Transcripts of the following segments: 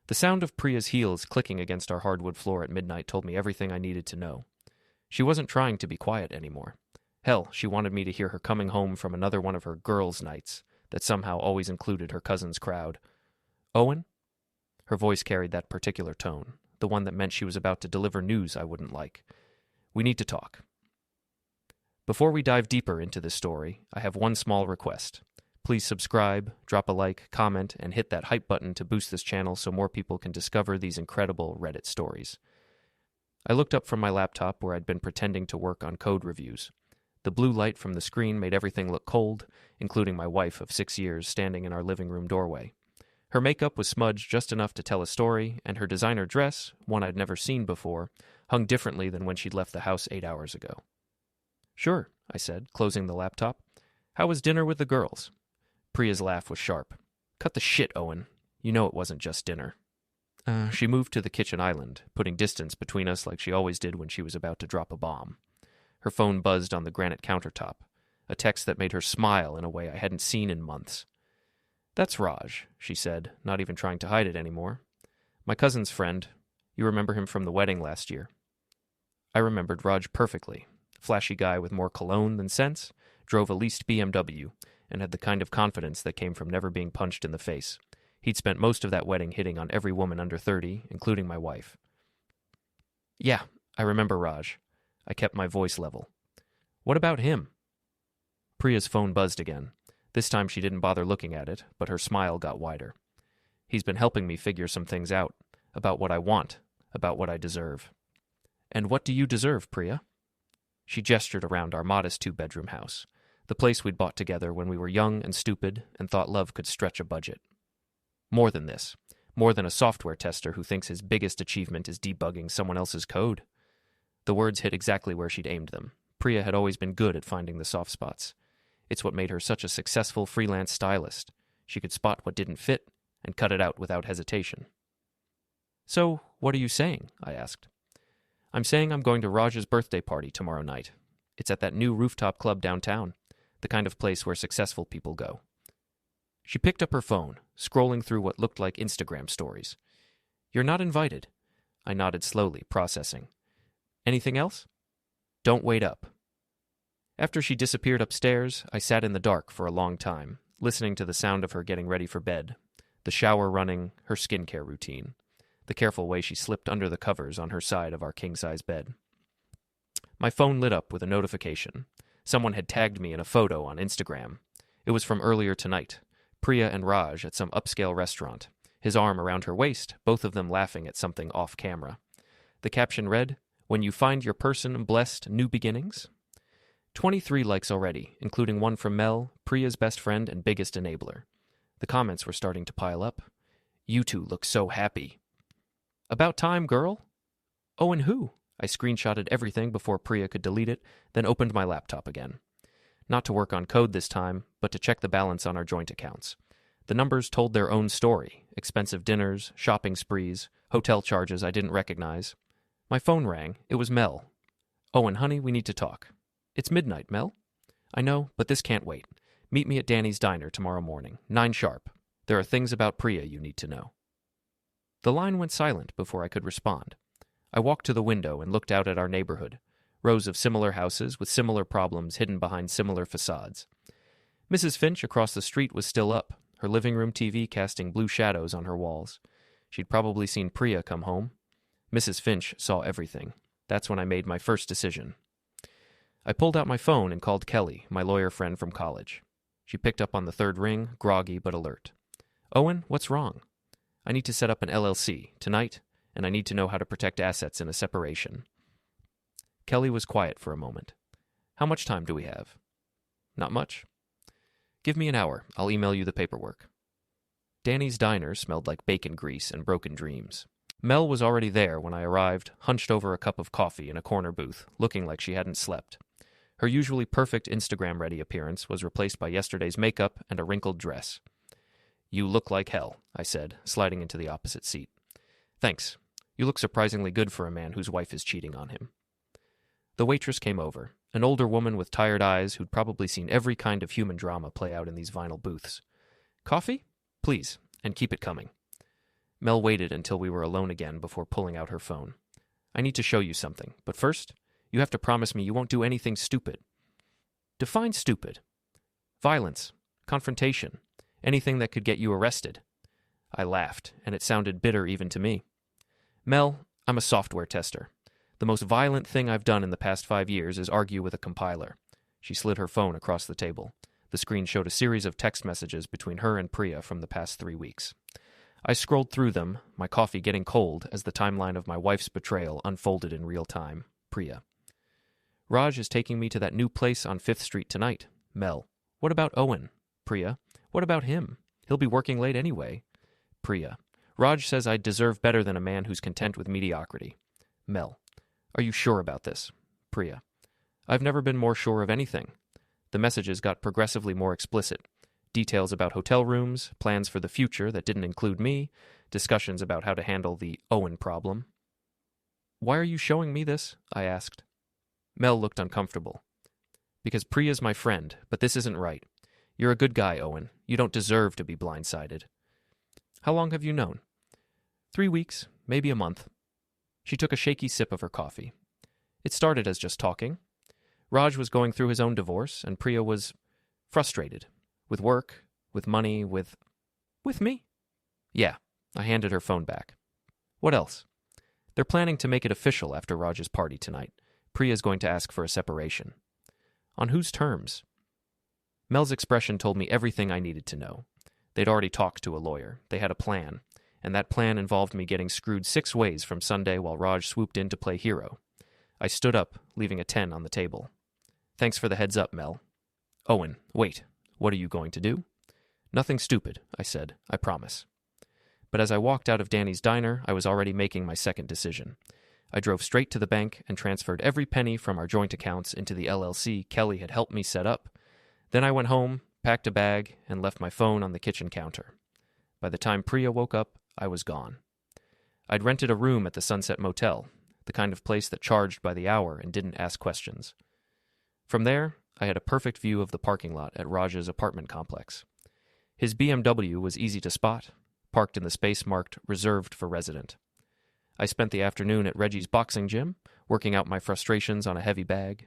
The sound of Priya's heels clicking against our hardwood floor at midnight told me everything I needed to know. She wasn't trying to be quiet anymore. Hell, she wanted me to hear her coming home from another one of her girls' nights that somehow always included her cousin's crowd. Owen? Her voice carried that particular tone, the one that meant she was about to deliver news I wouldn't like. We need to talk. Before we dive deeper into this story, I have one small request. Please subscribe, drop a like, comment, and hit that hype button to boost this channel so more people can discover these incredible Reddit stories. I looked up from my laptop where I'd been pretending to work on code reviews. The blue light from the screen made everything look cold, including my wife of 6 years standing in our living room doorway. Her makeup was smudged just enough to tell a story, and her designer dress, one I'd never seen before, hung differently than when she'd left the house 8 hours ago. "Sure," I said, closing the laptop. "How was dinner with the girls?" Priya's laugh was sharp. "Cut the shit, Owen. You know it wasn't just dinner." She moved to the kitchen island, putting distance between us like she always did when she was about to drop a bomb. Her phone buzzed on the granite countertop, a text that made her smile in a way I hadn't seen in months. "That's Raj," she said, not even trying to hide it anymore. "My cousin's friend. You remember him from the wedding last year." I remembered Raj perfectly. Flashy guy with more cologne than sense, drove a leased BMW, and had the kind of confidence that came from never being punched in the face. He'd spent most of that wedding hitting on every woman under 30, including my wife. "Yeah, I remember Raj." I kept my voice level. "What about him?" Priya's phone buzzed again. This time she didn't bother looking at it, but her smile got wider. "He's been helping me figure some things out, about what I want, about what I deserve." "And what do you deserve, Priya?" She gestured around our modest 2-bedroom house, the place we'd bought together when we were young and stupid and thought love could stretch a budget. "More than this. More than a software tester who thinks his biggest achievement is debugging someone else's code." The words hit exactly where she'd aimed them. Priya had always been good at finding the soft spots. It's what made her such a successful freelance stylist. She could spot what didn't fit and cut it out without hesitation. "So, what are you saying?" I asked. "I'm saying I'm going to Raj's birthday party tomorrow night. It's at that new rooftop club downtown, the kind of place where successful people go." She picked up her phone, scrolling through what looked like Instagram stories. "You're not invited." I nodded slowly, processing. "Anything else?" "Don't wait up." After she disappeared upstairs, I sat in the dark for a long time, listening to the sound of her getting ready for bed, the shower running, her skincare routine, the careful way she slipped under the covers on her side of our king-size bed. My phone lit up with a notification. Someone had tagged me in a photo on Instagram. It was from earlier tonight. Priya and Raj at some upscale restaurant, his arm around her waist, both of them laughing at something off-camera. The caption read, "When you find your person blessed, new beginnings?" 23 likes already, including one from Mel, Priya's best friend and biggest enabler. The comments were starting to pile up. "You two look so happy." "About time, girl." "Owen who?" I screenshotted everything before Priya could delete it, then opened my laptop again. Not to work on code this time, but to check the balance on our joint accounts. The numbers told their own story: expensive dinners, shopping sprees, hotel charges I didn't recognize. My phone rang. It was Mel. "Owen, honey, we need to talk." "It's midnight, Mel." "I know, but this can't wait. Meet me at Danny's Diner tomorrow morning, 9 sharp. There are things about Priya you need to know." The line went silent before I could respond. I walked to the window and looked out at our neighborhood, rows of similar houses with similar problems hidden behind similar facades. Mrs. Finch across the street was still up, her living room TV casting blue shadows on her walls. She'd probably seen Priya come home. Mrs. Finch saw everything. That's when I made my first decision. I pulled out my phone and called Kelly, my lawyer friend from college. She picked up on the third ring, groggy but alert. "Owen, what's wrong?" "I need to set up an LLC, tonight, and I need to know how to protect assets in a separation." Kelly was quiet for a moment. "How much time do we have?" "Not much." "Give me an hour. I'll email you the paperwork." Danny's Diner smelled like bacon grease and broken dreams. Mel was already there when I arrived, hunched over a cup of coffee in a corner booth, looking like she hadn't slept. Her usually perfect Instagram-ready appearance was replaced by yesterday's makeup and a wrinkled dress. "You look like hell," I said, sliding into the opposite seat. "Thanks. You look surprisingly good for a man whose wife is cheating on him." The waitress came over, an older woman with tired eyes who'd probably seen every kind of human drama play out in these vinyl booths. "Coffee? Please, and keep it coming." Mel waited until we were alone again before pulling out her phone. I need to show you something, but first, you have to promise me you won't do anything stupid. Define stupid. Violence, confrontation, anything that could get you arrested. I laughed, and it sounded bitter even to me. Mel, I'm a software tester. The most violent thing I've done in the past 5 years is argue with a compiler. She slid her phone across the table. The screen showed a series of text messages between her and Priya from the past 3 weeks. I scrolled through them, my coffee getting cold as the timeline of my wife's betrayal unfolded in real time. Priya. Raj is taking me to that new place on 5th Street tonight. Mel. What about Owen? Priya. What about him? He'll be working late anyway. Priya. Raj says I deserve better than a man who's content with mediocrity. Mel. Are you sure about this? Priya. I've never been more sure of anything. The messages got progressively more explicit. Details about hotel rooms, plans for the future that didn't include me, discussions about how to handle the Owen problem. Why are you showing me this? I asked. Mel looked uncomfortable. Because Priya's my friend, but this isn't right. You're a good guy, Owen. You don't deserve to be blindsided. How long have you known? 3 weeks, maybe a month. She took a shaky sip of her coffee. It started as just talking. Raj was going through his own divorce, and Priya was frustrated. With work, with money, with me? Yeah, I handed her phone back. What else? They're planning to make it official after Raj's party tonight. Priya's going to ask for a separation. On whose terms? Mel's expression told me everything I needed to know. They'd already talked to a lawyer. They had a plan, and that plan involved me getting screwed 6 ways from Sunday while Raj swooped in to play hero. I stood up, leaving a 10 on the table. Thanks for the heads up, Mel. Owen, wait. What are you going to do? Nothing stupid, I said. I promise. But as I walked out of Danny's diner, I was already making my second decision. I drove straight to the bank and transferred every penny from our joint accounts into the LLC Kelly had helped me set up. Then I went home, packed a bag, and left my phone on the kitchen counter. By the time Priya woke up, I was gone. I'd rented a room at the Sunset Motel, the kind of place that charged by the hour and didn't ask questions. From there, I had a perfect view of the parking lot at Raj's apartment complex. His BMW was easy to spot, parked in the space marked reserved for resident. I spent the afternoon at Reggie's boxing gym, working out my frustrations on a heavy bag.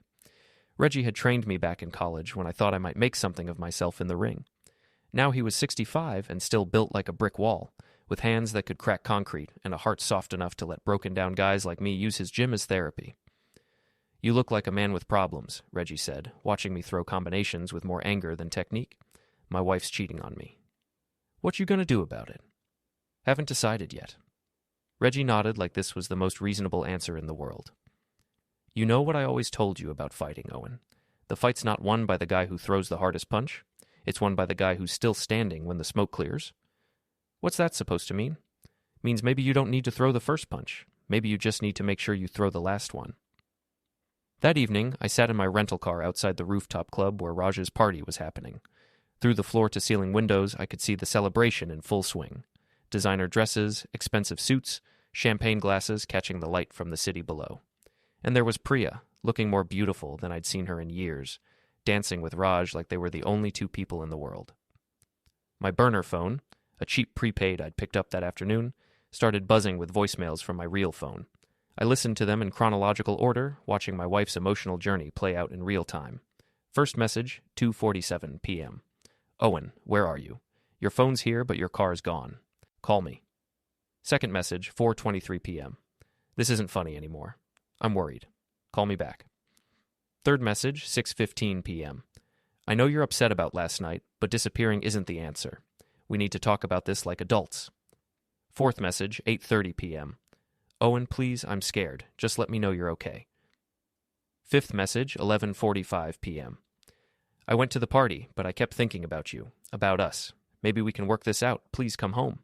Reggie had trained me back in college when I thought I might make something of myself in the ring. Now he was 65 and still built like a brick wall, with hands that could crack concrete and a heart soft enough to let broken-down guys like me use his gym as therapy. You look like a man with problems, Reggie said, watching me throw combinations with more anger than technique. My wife's cheating on me. What you gonna do about it? Haven't decided yet. Reggie nodded like this was the most reasonable answer in the world. You know what I always told you about fighting, Owen. The fight's not won by the guy who throws the hardest punch. It's won by the guy who's still standing when the smoke clears. What's that supposed to mean? Means maybe you don't need to throw the first punch. Maybe you just need to make sure you throw the last one. That evening, I sat in my rental car outside the rooftop club where Raj's party was happening. Through the floor-to-ceiling windows, I could see the celebration in full swing. Designer dresses, expensive suits, champagne glasses catching the light from the city below. And there was Priya, looking more beautiful than I'd seen her in years, dancing with Raj like they were the only 2 people in the world. My burner phone, a cheap prepaid I'd picked up that afternoon, started buzzing with voicemails from my real phone. I listened to them in chronological order, watching my wife's emotional journey play out in real time. First message, 2:47 p.m. Owen, where are you? Your phone's here, but your car's gone. Call me. Second message, 4:23 p.m. This isn't funny anymore. I'm worried. Call me back. Third message, 6:15 p.m. I know you're upset about last night, but disappearing isn't the answer. We need to talk about this like adults. Fourth message, 8:30 p.m. Owen, please, I'm scared. Just let me know you're okay. Fifth message, 11:45 p.m. I went to the party, but I kept thinking about you, about us. Maybe we can work this out. Please come home.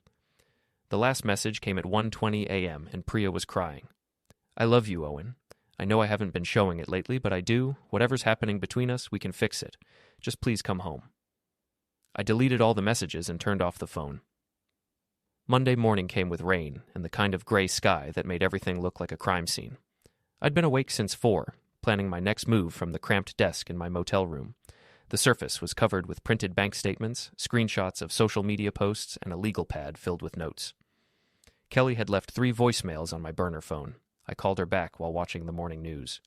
The last message came at 1:20 a.m., and Priya was crying. I love you, Owen. I know I haven't been showing it lately, but I do. Whatever's happening between us, we can fix it. Just please come home. I deleted all the messages and turned off the phone. Monday morning came with rain and the kind of gray sky that made everything look like a crime scene. I'd been awake since 4, planning my next move from the cramped desk in my motel room. The surface was covered with printed bank statements, screenshots of social media posts, and a legal pad filled with notes. Kelly had left 3 voicemails on my burner phone. I called her back while watching the morning news.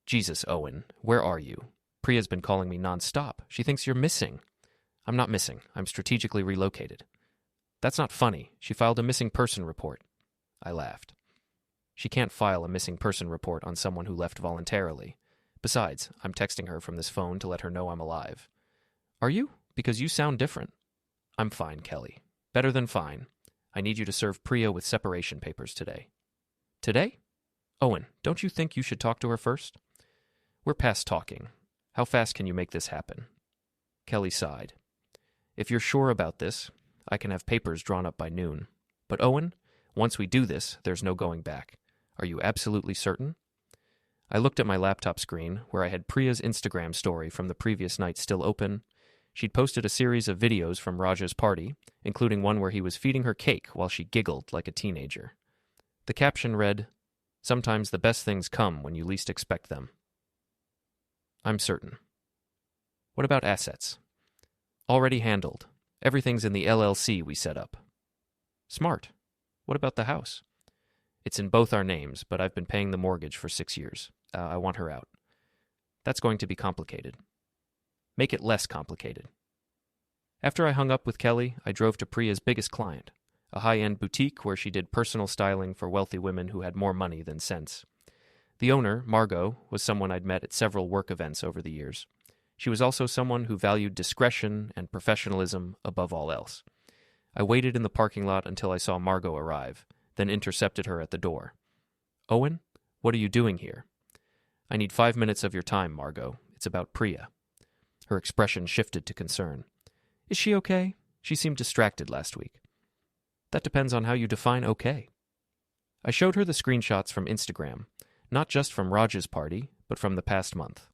Jesus, Owen, where are you? Priya's been calling me nonstop. She thinks you're missing. I'm not missing. I'm strategically relocated. That's not funny. She filed a missing person report. I laughed. She can't file a missing person report on someone who left voluntarily. Besides, I'm texting her from this phone to let her know I'm alive. Are you? Because you sound different. I'm fine, Kelly. Better than fine. I need you to serve Priya with separation papers today. Today? Owen, don't you think you should talk to her first? We're past talking. How fast can you make this happen? Kelly sighed. If you're sure about this, I can have papers drawn up by noon. But Owen, once we do this, there's no going back. Are you absolutely certain? I looked at my laptop screen, where I had Priya's Instagram story from the previous night still open. She'd posted a series of videos from Raj's party, including one where he was feeding her cake while she giggled like a teenager. The caption read, "Sometimes the best things come when you least expect them." I'm certain. What about assets? Already handled. Everything's in the LLC we set up. Smart. What about the house? It's in both our names, but I've been paying the mortgage for 6 years. I want her out. That's going to be complicated. Make it less complicated. After I hung up with Kelly, I drove to Priya's biggest client, a high-end boutique where she did personal styling for wealthy women who had more money than sense. The owner, Margot, was someone I'd met at several work events over the years. She was also someone who valued discretion and professionalism above all else. I waited in the parking lot until I saw Margot arrive, then intercepted her at the door. Owen, what are you doing here? I need 5 minutes of your time, Margot. It's about Priya. Her expression shifted to concern. Is she okay? She seemed distracted last week. That depends on how you define okay. I showed her the screenshots from Instagram, not just from Raj's party, but from the past month.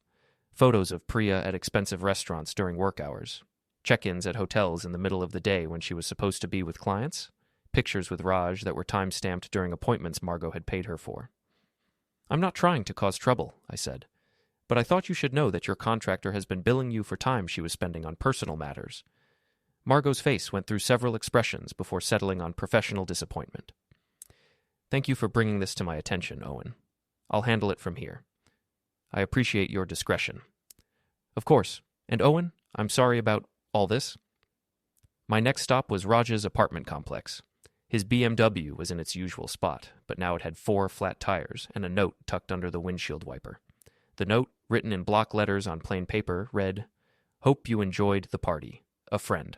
Photos of Priya at expensive restaurants during work hours, check-ins at hotels in the middle of the day when she was supposed to be with clients, pictures with Raj that were time-stamped during appointments Margot had paid her for. I'm not trying to cause trouble, I said, but I thought you should know that your contractor has been billing you for time she was spending on personal matters. Margot's face went through several expressions before settling on professional disappointment. Thank you for bringing this to my attention, Owen. I'll handle it from here. I appreciate your discretion. Of course. And Owen, I'm sorry about all this. My next stop was Raj's apartment complex. His BMW was in its usual spot, but now it had 4 flat tires and a note tucked under the windshield wiper. The note, written in block letters on plain paper, read, "Hope you enjoyed the party. A friend."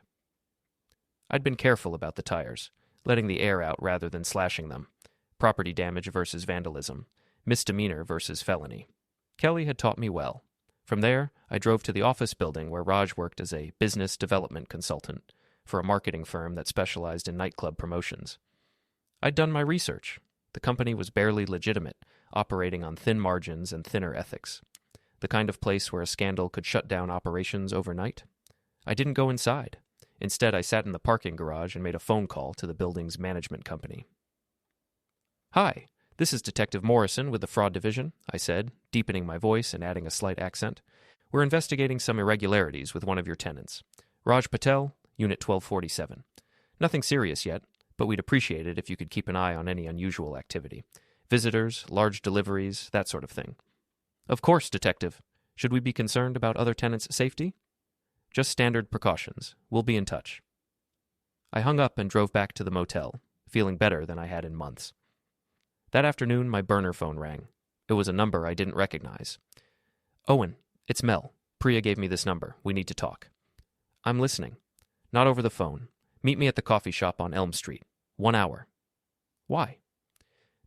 I'd been careful about the tires, letting the air out rather than slashing them. Property damage versus vandalism. Misdemeanor versus felony. Kelly had taught me well. From there, I drove to the office building where Raj worked as a business development consultant for a marketing firm that specialized in nightclub promotions. I'd done my research. The company was barely legitimate, operating on thin margins and thinner ethics. The kind of place where a scandal could shut down operations overnight. I didn't go inside. Instead, I sat in the parking garage and made a phone call to the building's management company. Hi, this is Detective Morrison with the Fraud Division, I said, deepening my voice and adding a slight accent. We're investigating some irregularities with one of your tenants. Raj Patel, Unit 1247. Nothing serious yet, but we'd appreciate it if you could keep an eye on any unusual activity. Visitors, large deliveries, that sort of thing. Of course, Detective. Should we be concerned about other tenants' safety? Just standard precautions. We'll be in touch. I hung up and drove back to the motel, feeling better than I had in months. That afternoon, my burner phone rang. It was a number I didn't recognize. Owen, it's Mel. Priya gave me this number. We need to talk. I'm listening. Not over the phone. Meet me at the coffee shop on Elm Street. 1 hour. Why?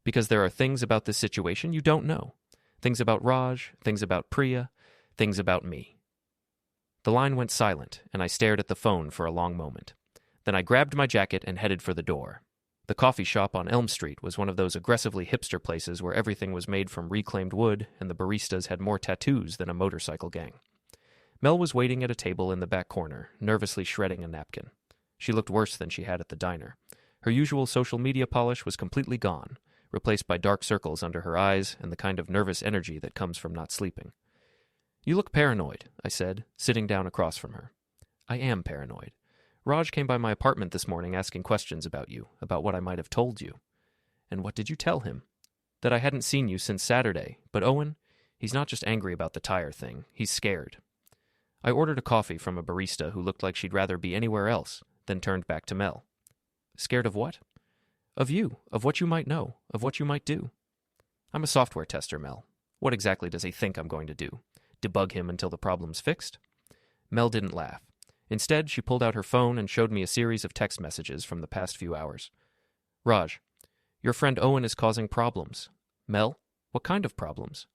Because there are things about this situation you don't know. Things about Raj, things about Priya, things about me. The line went silent, and I stared at the phone for a long moment. Then I grabbed my jacket and headed for the door. The coffee shop on Elm Street was one of those aggressively hipster places where everything was made from reclaimed wood and the baristas had more tattoos than a motorcycle gang. Mel was waiting at a table in the back corner, nervously shredding a napkin. She looked worse than she had at the diner. Her usual social media polish was completely gone, replaced by dark circles under her eyes and the kind of nervous energy that comes from not sleeping. You look paranoid, I said, sitting down across from her. I am paranoid. Raj came by my apartment this morning asking questions about you, about what I might have told you. And what did you tell him? That I hadn't seen you since Saturday. But Owen, he's not just angry about the tire thing. He's scared. I ordered a coffee from a barista who looked like she'd rather be anywhere else, then turned back to Mel. Scared of what? Of you, of what you might know, of what you might do. I'm a software tester, Mel. What exactly does he think I'm going to do? Debug him until the problem's fixed? Mel didn't laugh. Instead, she pulled out her phone and showed me a series of text messages from the past few hours. Raj, your friend Owen is causing problems. Mel, what kind of problems?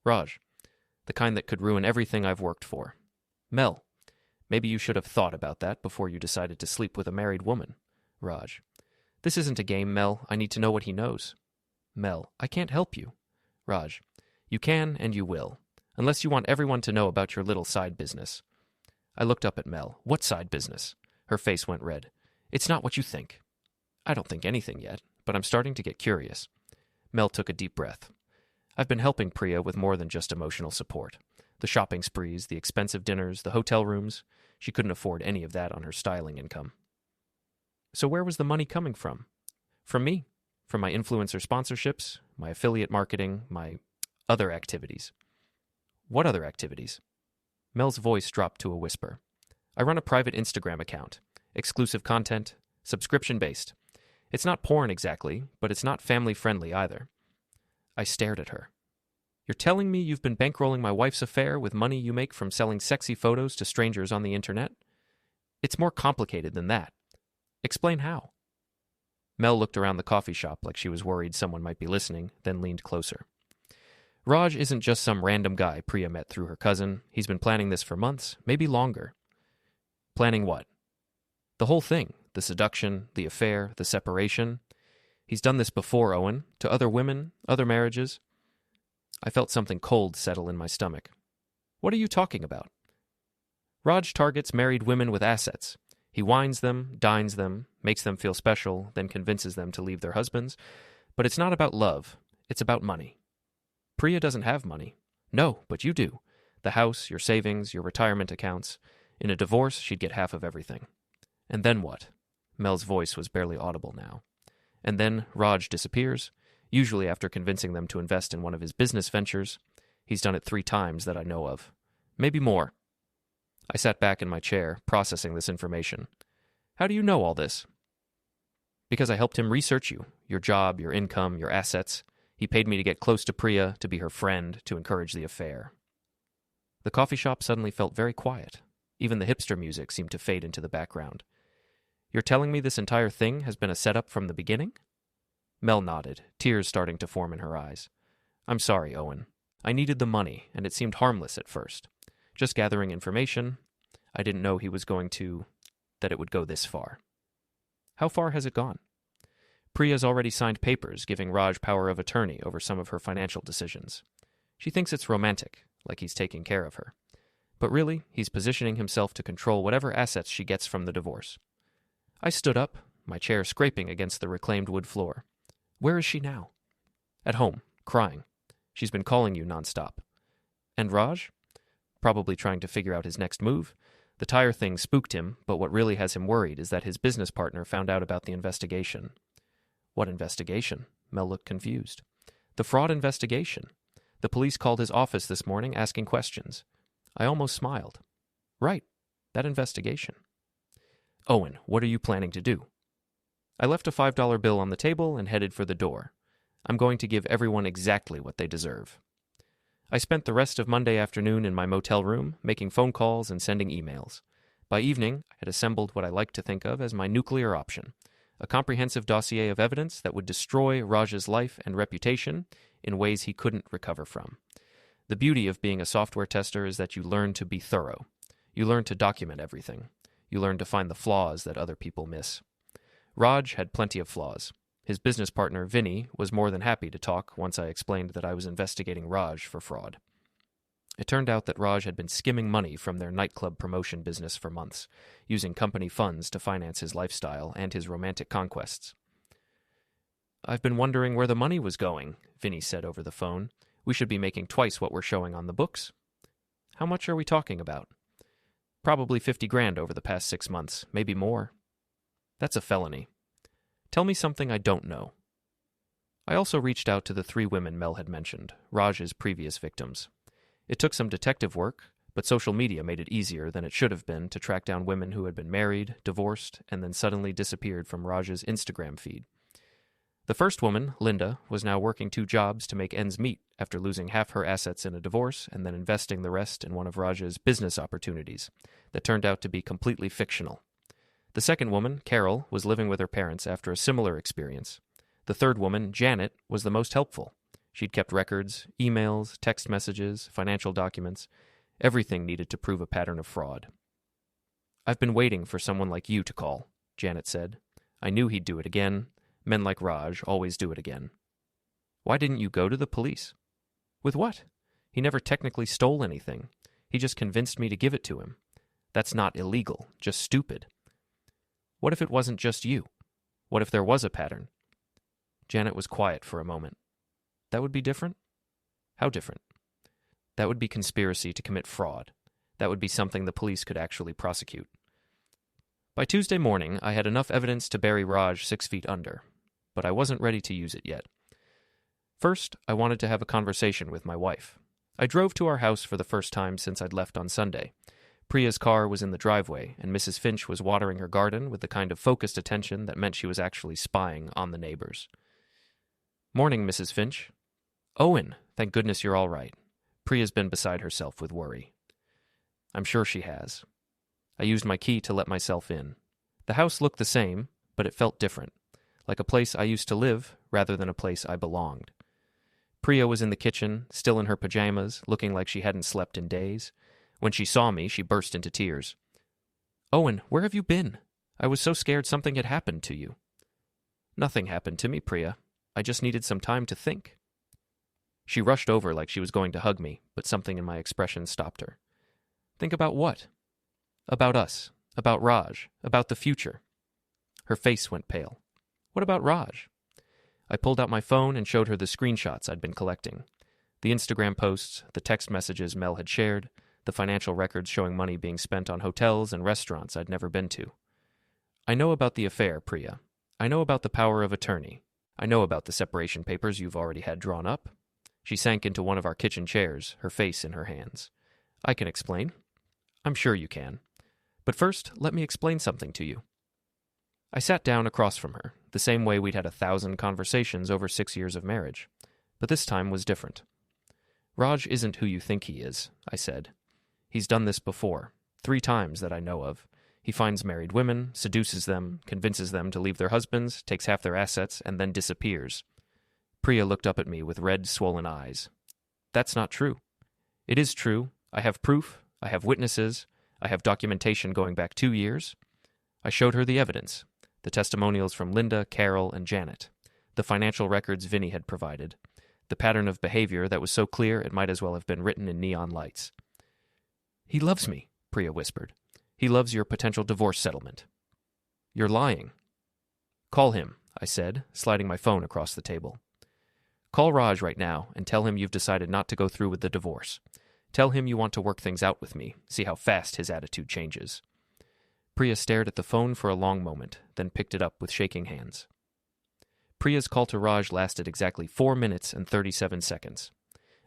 Raj, the kind that could ruin everything I've worked for. Mel, maybe you should have thought about that before you decided to sleep with a married woman. Raj, this isn't a game, Mel. I need to know what he knows. Mel, I can't help you. Raj, you can and you will, unless you want everyone to know about your little side business. I looked up at Mel. What side business? Her face went red. It's not what you think. I don't think anything yet, but I'm starting to get curious. Mel took a deep breath. I've been helping Priya with more than just emotional support. The shopping sprees, the expensive dinners, the hotel rooms. She couldn't afford any of that on her styling income. So where was the money coming from? From me. From my influencer sponsorships, my affiliate marketing, my other activities. What other activities? Mel's voice dropped to a whisper. I run a private Instagram account. Exclusive content. Subscription-based. It's not porn exactly, but it's not family-friendly either. I stared at her. You're telling me you've been bankrolling my wife's affair with money you make from selling sexy photos to strangers on the internet? It's more complicated than that. Explain how. Mel looked around the coffee shop like she was worried someone might be listening, then leaned closer. Raj isn't just some random guy Priya met through her cousin. He's been planning this for months, maybe longer. Planning what? The whole thing. The seduction, the affair, the separation. He's done this before, Owen. To other women, other marriages. I felt something cold settle in my stomach. What are you talking about? Raj targets married women with assets. He wines them, dines them, makes them feel special, then convinces them to leave their husbands. But it's not about love. It's about money. Priya doesn't have money. No, but you do. The house, your savings, your retirement accounts. In a divorce, she'd get half of everything. And then what? Mel's voice was barely audible now. And then Raj disappears, usually after convincing them to invest in one of his business ventures. He's done it 3 times that I know of. Maybe more. I sat back in my chair, processing this information. How do you know all this? Because I helped him research you, your job, your income, your assets. He paid me to get close to Priya, to be her friend, to encourage the affair. The coffee shop suddenly felt very quiet. Even the hipster music seemed to fade into the background. You're telling me this entire thing has been a setup from the beginning? Mel nodded, tears starting to form in her eyes. I'm sorry, Owen. I needed the money, and it seemed harmless at first. Just gathering information. I didn't know that it would go this far. How far has it gone? Priya's already signed papers giving Raj power of attorney over some of her financial decisions. She thinks it's romantic, like he's taking care of her. But really, he's positioning himself to control whatever assets she gets from the divorce. I stood up, my chair scraping against the reclaimed wood floor. Where is she now? At home, crying. She's been calling you nonstop. And Raj? Probably trying to figure out his next move. The tire thing spooked him, but what really has him worried is that his business partner found out about the investigation. What investigation? Mel looked confused. The fraud investigation. The police called his office this morning asking questions. I almost smiled. Right, that investigation. Owen, what are you planning to do? I left a $5 bill on the table and headed for the door. I'm going to give everyone exactly what they deserve. I spent the rest of Monday afternoon in my motel room, making phone calls and sending emails. By evening, I had assembled what I like to think of as my nuclear option, a comprehensive dossier of evidence that would destroy Raj's life and reputation in ways he couldn't recover from. The beauty of being a software tester is that you learn to be thorough. You learn to document everything. You learn to find the flaws that other people miss. Raj had plenty of flaws. His business partner, Vinny, was more than happy to talk once I explained that I was investigating Raj for fraud. It turned out that Raj had been skimming money from their nightclub promotion business for months, using company funds to finance his lifestyle and his romantic conquests. I've been wondering where the money was going, Vinny said over the phone. We should be making twice what we're showing on the books. How much are we talking about? Probably 50 grand over the past 6 months, maybe more. That's a felony. Tell me something I don't know. I also reached out to the 3 women Mel had mentioned, Raj's previous victims. It took some detective work, but social media made it easier than it should have been to track down women who had been married, divorced, and then suddenly disappeared from Raj's Instagram feed. The first woman, Linda, was now working 2 jobs to make ends meet after losing half her assets in a divorce and then investing the rest in one of Raj's business opportunities that turned out to be completely fictional. The second woman, Carol, was living with her parents after a similar experience. The third woman, Janet, was the most helpful. She'd kept records, emails, text messages, financial documents. Everything needed to prove a pattern of fraud. "I've been waiting for someone like you to call," Janet said. "I knew he'd do it again. Men like Raj always do it again." "Why didn't you go to the police?" "With what? He never technically stole anything. He just convinced me to give it to him. That's not illegal, just stupid." "What if it wasn't just you? What if there was a pattern?" Janet was quiet for a moment. "That would be different?" "How different?" "That would be conspiracy to commit fraud. That would be something the police could actually prosecute." By Tuesday morning, I had enough evidence to bury Raj 6 feet under, but I wasn't ready to use it yet. First, I wanted to have a conversation with my wife. I drove to our house for the first time since I'd left on Sunday. Priya's car was in the driveway, and Mrs. Finch was watering her garden with the kind of focused attention that meant she was actually spying on the neighbors. "Morning, Mrs. Finch." "Owen, thank goodness you're all right." Priya's been beside herself with worry. "I'm sure she has." I used my key to let myself in. The house looked the same, but it felt different, like a place I used to live rather than a place I belonged. Priya was in the kitchen, still in her pajamas, looking like she hadn't slept in days. When she saw me, she burst into tears. "Owen, where have you been? I was so scared something had happened to you." "Nothing happened to me, Priya. I just needed some time to think." She rushed over like she was going to hug me, but something in my expression stopped her. "Think about what?" "About us, about Raj, about the future." Her face went pale. "What about Raj?" I pulled out my phone and showed her the screenshots I'd been collecting. The Instagram posts, the text messages Mel had shared, the financial records showing money being spent on hotels and restaurants I'd never been to. "I know about the affair, Priya. I know about the power of attorney. I know about the separation papers you've already had drawn up." She sank into one of our kitchen chairs, her face in her hands. "I can explain." "I'm sure you can. But first, let me explain something to you." I sat down across from her, the same way we'd had 1,000 conversations over 6 years of marriage. But this time was different. "Raj isn't who you think he is," I said. "He's done this before, 3 times that I know of. He finds married women, seduces them, convinces them to leave their husbands, takes half their assets, and then disappears." Priya looked up at me with red, swollen eyes. "That's not true." "It is true. I have proof. I have witnesses. I have documentation going back 2 years. I showed her the evidence, the testimonials from Linda, Carol, and Janet, the financial records Vinny had provided, the pattern of behavior that was so clear it might as well have been written in neon lights. "He loves me," Priya whispered. "He loves your potential divorce settlement." "You're lying." "Call him," I said, sliding my phone across the table. "Call Raj right now and tell him you've decided not to go through with the divorce. Tell him you want to work things out with me, see how fast his attitude changes." Priya stared at the phone for a long moment, then picked it up with shaking hands. Priya's call to Raj lasted exactly 4 minutes and 37 seconds.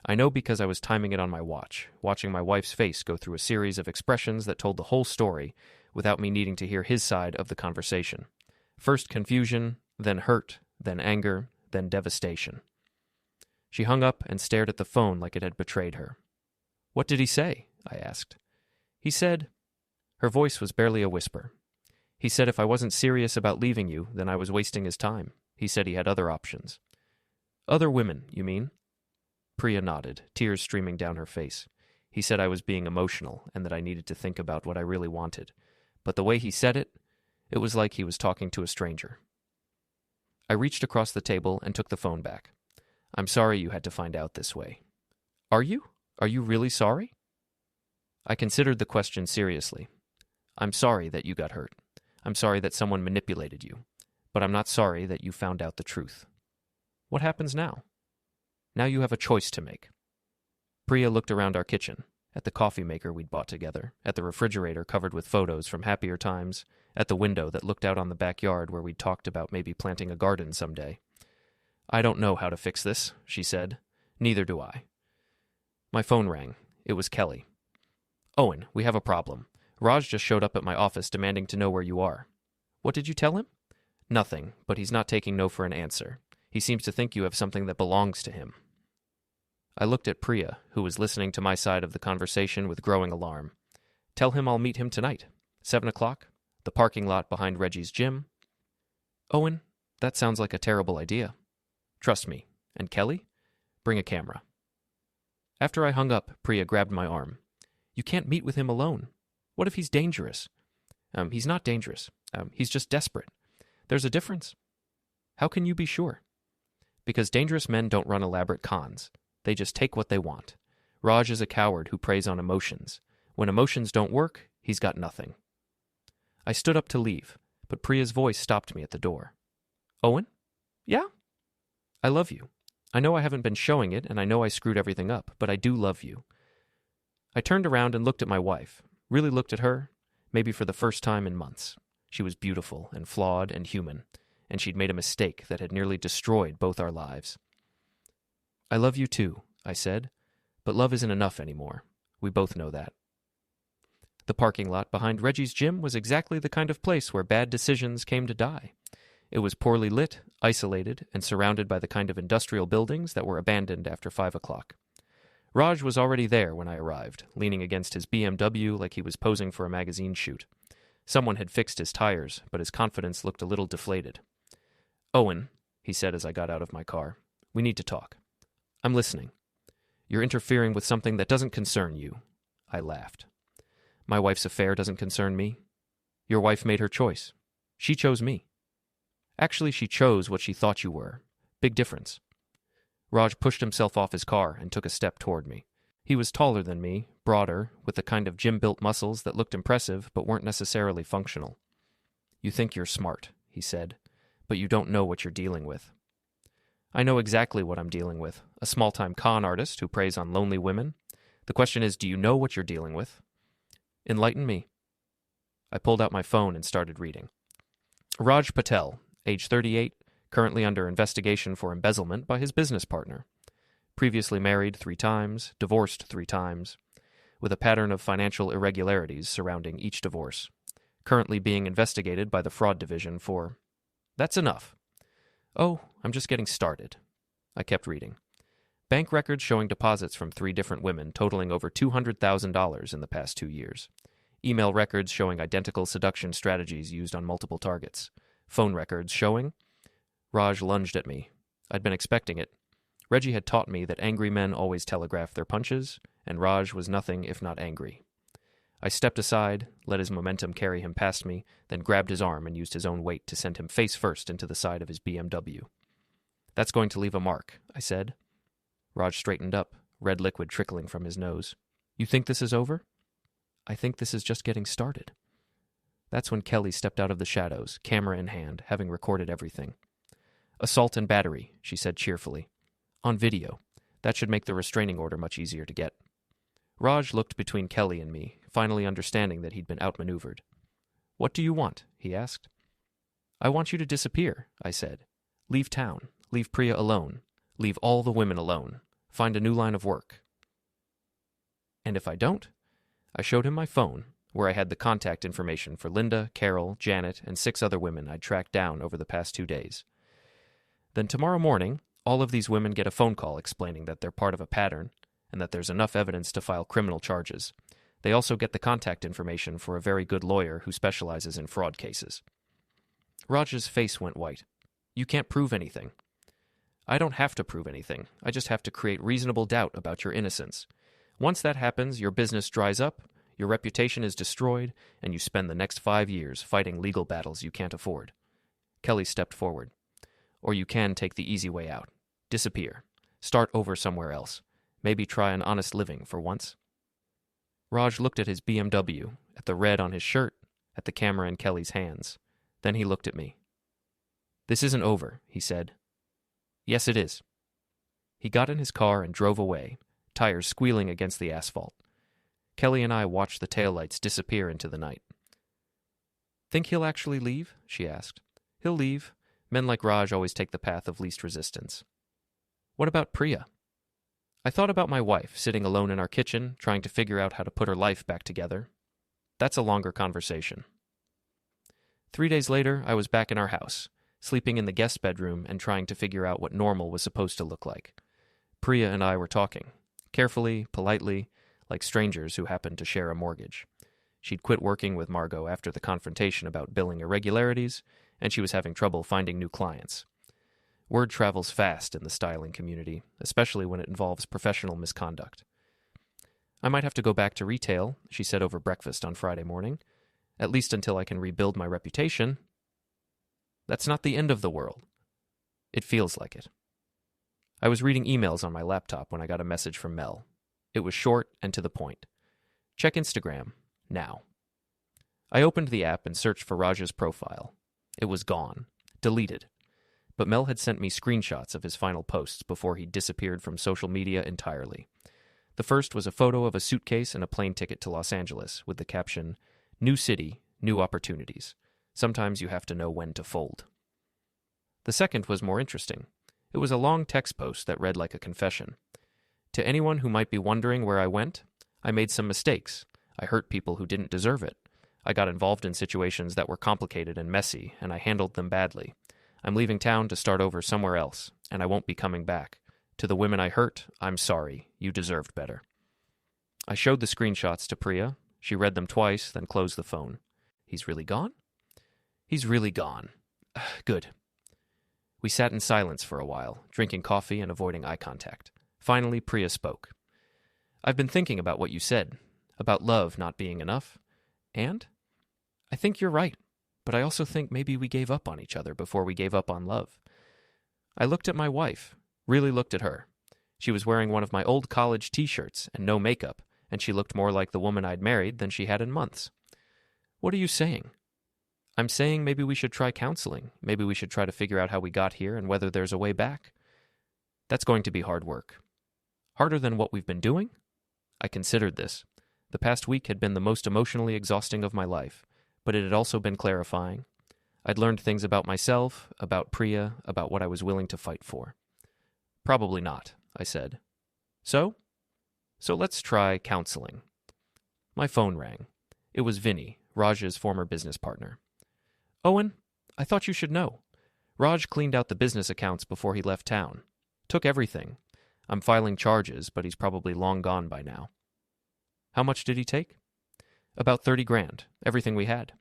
I know because I was timing it on my watch, watching my wife's face go through a series of expressions that told the whole story without me needing to hear his side of the conversation. First confusion, then hurt, then anger, then devastation. She hung up and stared at the phone like it had betrayed her. "What did he say?" I asked. "He said..." Her voice was barely a whisper. "He said if I wasn't serious about leaving you, then I was wasting his time. He said he had other options." "Other women, you mean?" Priya nodded, tears streaming down her face. "He said I was being emotional and that I needed to think about what I really wanted. But the way he said it, it was like he was talking to a stranger." I reached across the table and took the phone back. "I'm sorry you had to find out this way." "Are you? Are you really sorry?" I considered the question seriously. "I'm sorry that you got hurt. I'm sorry that someone manipulated you. But I'm not sorry that you found out the truth." "What happens now?" "Now you have a choice to make." Priya looked around our kitchen, At the coffee maker we'd bought together, at the refrigerator covered with photos from happier times, at the window that looked out on the backyard where we'd talked about maybe planting a garden someday. "I don't know how to fix this," she said. "Neither do I." My phone rang. It was Kelly. "Owen, we have a problem. Raj just showed up at my office demanding to know where you are." "What did you tell him?" "Nothing, but he's not taking no for an answer. He seems to think you have something that belongs to him." I looked at Priya, who was listening to my side of the conversation with growing alarm. "Tell him I'll meet him tonight. 7 o'clock. The parking lot behind Reggie's gym." "Owen, that sounds like a terrible idea." "Trust me. And Kelly? Bring a camera." After I hung up, Priya grabbed my arm. "You can't meet with him alone. What if he's dangerous?" He's not dangerous. He's just desperate. There's a difference." "How can you be sure?" "Because dangerous men don't run elaborate cons. They just take what they want. Raj is a coward who preys on emotions. When emotions don't work, he's got nothing." I stood up to leave, but Priya's voice stopped me at the door. "Owen? Yeah? I love you. I know I haven't been showing it, and I know I screwed everything up, but I do love you." I turned around and looked at my wife, really looked at her, maybe for the first time in months. She was beautiful and flawed and human, and she'd made a mistake that had nearly destroyed both our lives. "I love you too," I said, "but love isn't enough anymore. We both know that." The parking lot behind Reggie's gym was exactly the kind of place where bad decisions came to die. It was poorly lit, isolated, and surrounded by the kind of industrial buildings that were abandoned after 5 o'clock. Raj was already there when I arrived, leaning against his BMW like he was posing for a magazine shoot. Someone had fixed his tires, but his confidence looked a little deflated. "Owen," he said as I got out of my car, "we need to talk." "I'm listening." "You're interfering with something that doesn't concern you." I laughed. "My wife's affair doesn't concern me." "Your wife made her choice. She chose me." "Actually, she chose what she thought you were. Big difference." Raj pushed himself off his car and took a step toward me. He was taller than me, broader, with the kind of gym-built muscles that looked impressive but weren't necessarily functional. "You think you're smart," he said, "but you don't know what you're dealing with." "I know exactly what I'm dealing with. A small-time con artist who preys on lonely women. The question is, do you know what you're dealing with?" "Enlighten me." I pulled out my phone and started reading. Raj Patel, age 38, currently under investigation for embezzlement by his business partner. Previously married 3 times, divorced 3 times, with a pattern of financial irregularities surrounding each divorce. Currently being investigated by the fraud division for... That's enough. "Oh, I'm just getting started." I kept reading. Bank records showing deposits from 3 different women totaling over $200,000 in the past 2 years. Email records showing identical seduction strategies used on multiple targets. Phone records showing... Raj lunged at me. I'd been expecting it. Reggie had taught me that angry men always telegraph their punches, and Raj was nothing if not angry. I stepped aside, let his momentum carry him past me, then grabbed his arm and used his own weight to send him face first into the side of his BMW. "That's going to leave a mark," I said. Raj straightened up, red liquid trickling from his nose. "You think this is over?" "I think this is just getting started." That's when Kelly stepped out of the shadows, camera in hand, having recorded everything. "Assault and battery," she said cheerfully. "On video. That should make the restraining order much easier to get." Raj looked between Kelly and me, finally understanding that he'd been outmaneuvered. "What do you want?" he asked. "I want you to disappear," I said. "Leave town. Leave Priya alone. Leave all the women alone. Find a new line of work." "And if I don't?" I showed him my phone, where I had the contact information for Linda, Carol, Janet, and 6 other women I'd tracked down over the past 2 days. "Then tomorrow morning, all of these women get a phone call explaining that they're part of a pattern and that there's enough evidence to file criminal charges. They also get the contact information for a very good lawyer who specializes in fraud cases." Raj's face went white. "You can't prove anything." "I don't have to prove anything. I just have to create reasonable doubt about your innocence. Once that happens, your business dries up, your reputation is destroyed, and you spend the next 5 years fighting legal battles you can't afford." Kelly stepped forward. "Or you can take the easy way out. Disappear. Start over somewhere else. Maybe try an honest living for once." Raj looked at his BMW, at the red on his shirt, at the camera in Kelly's hands. Then he looked at me. "This isn't over," he said. "Yes, it is." He got in his car and drove away, tires squealing against the asphalt. Kelly and I watched the taillights disappear into the night. "Think he'll actually leave?" she asked. "He'll leave. Men like Raj always take the path of least resistance." "What about Priya?" I thought about my wife sitting alone in our kitchen, trying to figure out how to put her life back together. That's a longer conversation. 3 days later, I was back in our house, sleeping in the guest bedroom and trying to figure out what normal was supposed to look like. Priya and I were talking, carefully, politely, like strangers who happened to share a mortgage. She'd quit working with Margot after the confrontation about billing irregularities, and she was having trouble finding new clients. Word travels fast in the styling community, especially when it involves professional misconduct. "I might have to go back to retail," she said over breakfast on Friday morning, "at least until I can rebuild my reputation." That's not the end of the world. It feels like it. I was reading emails on my laptop when I got a message from Mel. It was short and to the point. "Check Instagram now." I opened the app and searched for Raj's profile. It was gone. Deleted. But Mel had sent me screenshots of his final posts before he disappeared from social media entirely. The first was a photo of a suitcase and a plane ticket to Los Angeles with the caption, "New city, new opportunities. Sometimes you have to know when to fold." The second was more interesting. It was a long text post that read like a confession. "To anyone who might be wondering where I went, I made some mistakes. I hurt people who didn't deserve it. I got involved in situations that were complicated and messy, and I handled them badly. I'm leaving town to start over somewhere else, and I won't be coming back. To the women I hurt, I'm sorry. You deserved better." I showed the screenshots to Priya. She read them twice, then closed the phone. "He's really gone?" "He's really gone." "Good." We sat in silence for a while, drinking coffee and avoiding eye contact. Finally, Priya spoke. "I've been thinking about what you said, about love not being enough. And I think you're right, but I also think maybe we gave up on each other before we gave up on love." I looked at my wife, really looked at her. She was wearing one of my old college t-shirts and no makeup, and she looked more like the woman I'd married than she had in months. "What are you saying?" "I'm saying maybe we should try counseling. Maybe we should try to figure out how we got here and whether there's a way back." "That's going to be hard work." "Harder than what we've been doing?" I considered this. The past week had been the most emotionally exhausting of my life, but it had also been clarifying. I'd learned things about myself, about Priya, about what I was willing to fight for. "Probably not," I said. So let's try counseling." My phone rang. It was Vinny, Raj's former business partner. "Owen, I thought you should know. Raj cleaned out the business accounts before he left town. Took everything. I'm filing charges, but he's probably long gone by now." "How much did he take?" "About 30 grand, everything we had."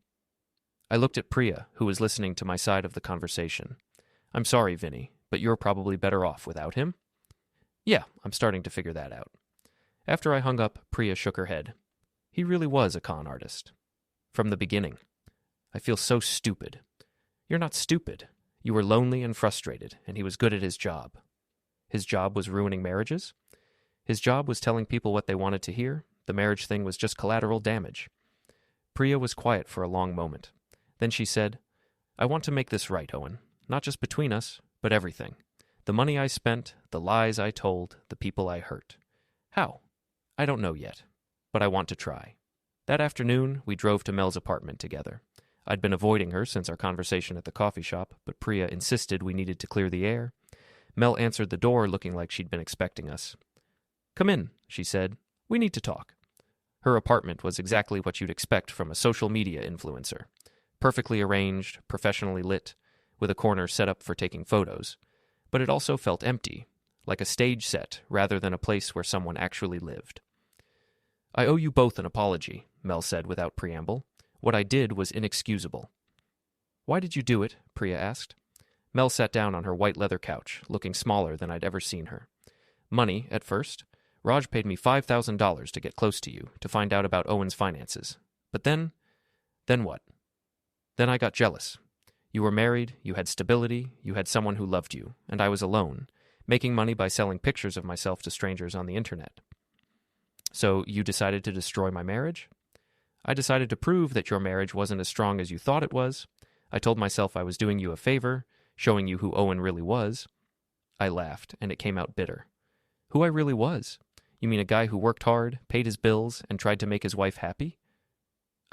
I looked at Priya, who was listening to my side of the conversation. "I'm sorry, Vinny, but you're probably better off without him?" "Yeah, I'm starting to figure that out." After I hung up, Priya shook her head. "He really was a con artist. From the beginning. I feel so stupid." "You're not stupid. You were lonely and frustrated, and he was good at his job." "His job was ruining marriages?" "His job was telling people what they wanted to hear. The marriage thing was just collateral damage." Priya was quiet for a long moment. Then she said, "I want to make this right, Owen. Not just between us, but everything. The money I spent, the lies I told, the people I hurt. How? I don't know yet, but I want to try." That afternoon, we drove to Mel's apartment together. I'd been avoiding her since our conversation at the coffee shop, but Priya insisted we needed to clear the air. Mel answered the door looking like she'd been expecting us. "Come in," she said. "We need to talk." Her apartment was exactly what you'd expect from a social media influencer. Perfectly arranged, professionally lit, with a corner set up for taking photos. But it also felt empty, like a stage set rather than a place where someone actually lived. "I owe you both an apology," Mel said without preamble. "What I did was inexcusable." "Why did you do it?" Priya asked. Mel sat down on her white leather couch, looking smaller than I'd ever seen her. "Money, at first. Raj paid me $5,000 to get close to you, to find out about Owen's finances. But then what? Then I got jealous. You were married, you had stability, you had someone who loved you, and I was alone, making money by selling pictures of myself to strangers on the internet. So you decided to destroy my marriage? I decided to prove that your marriage wasn't as strong as you thought it was. I told myself I was doing you a favor, showing you who Owen really was." I laughed, and it came out bitter. "Who I really was? You mean a guy who worked hard, paid his bills, and tried to make his wife happy?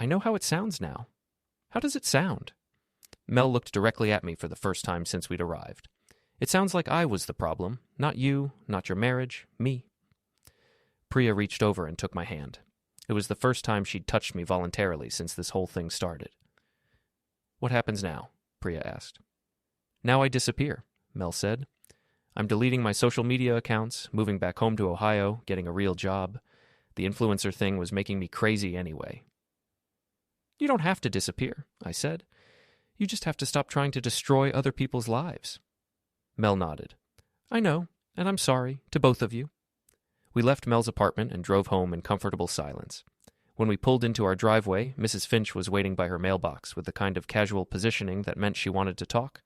I know how it sounds now. How does it sound? Mel looked directly at me for the first time since we'd arrived. It sounds like I was the problem, not you, not your marriage, me. Priya reached over and took my hand. It was the first time she'd touched me voluntarily since this whole thing started. What happens now? Priya asked. Now I disappear, Mel said. I'm deleting my social media accounts, moving back home to Ohio, getting a real job. The influencer thing was making me crazy anyway. You don't have to disappear, I said. You just have to stop trying to destroy other people's lives. Mel nodded. I know, and I'm sorry, to both of you. We left Mel's apartment and drove home in comfortable silence. When we pulled into our driveway, Mrs. Finch was waiting by her mailbox with the kind of casual positioning that meant she wanted to talk.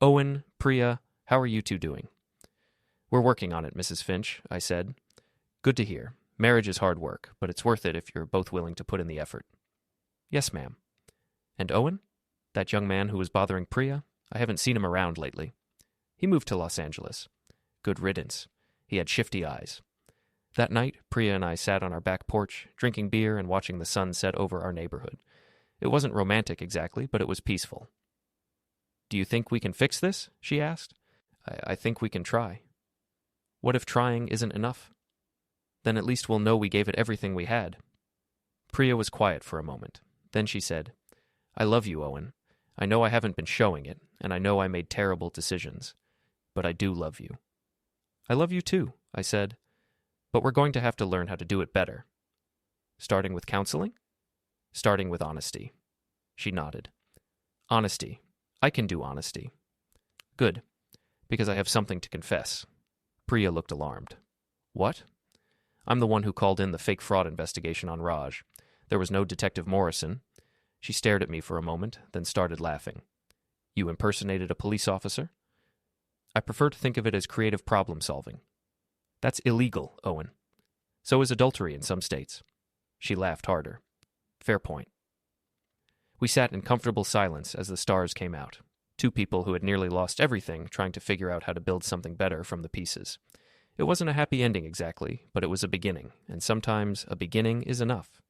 Owen, Priya, how are you two doing? We're working on it, Mrs. Finch, I said. Good to hear. Marriage is hard work, but it's worth it if you're both willing to put in the effort. Yes, ma'am. And Owen? That young man who was bothering Priya? I haven't seen him around lately. He moved to Los Angeles. Good riddance. He had shifty eyes. That night, Priya and I sat on our back porch, drinking beer and watching the sun set over our neighborhood. It wasn't romantic exactly, but it was peaceful. Do you think we can fix this? She asked. I think we can try. What if trying isn't enough? Then at least we'll know we gave it everything we had. Priya was quiet for a moment. Then she said, I love you, Owen. I know I haven't been showing it, and I know I made terrible decisions. But I do love you. I love you too, I said. But we're going to have to learn how to do it better. Starting with counseling? Starting with honesty. She nodded. Honesty. I can do honesty. Good, because I have something to confess. Priya looked alarmed. What? I'm the one who called in the fake fraud investigation on Raj. There was no Detective Morrison. She stared at me for a moment, then started laughing. You impersonated a police officer? I prefer to think of it as creative problem-solving. That's illegal, Owen. So is adultery in some states. She laughed harder. Fair point. We sat in comfortable silence as the stars came out. Two people who had nearly lost everything trying to figure out how to build something better from the pieces. It wasn't a happy ending exactly, but it was a beginning, and sometimes a beginning is enough.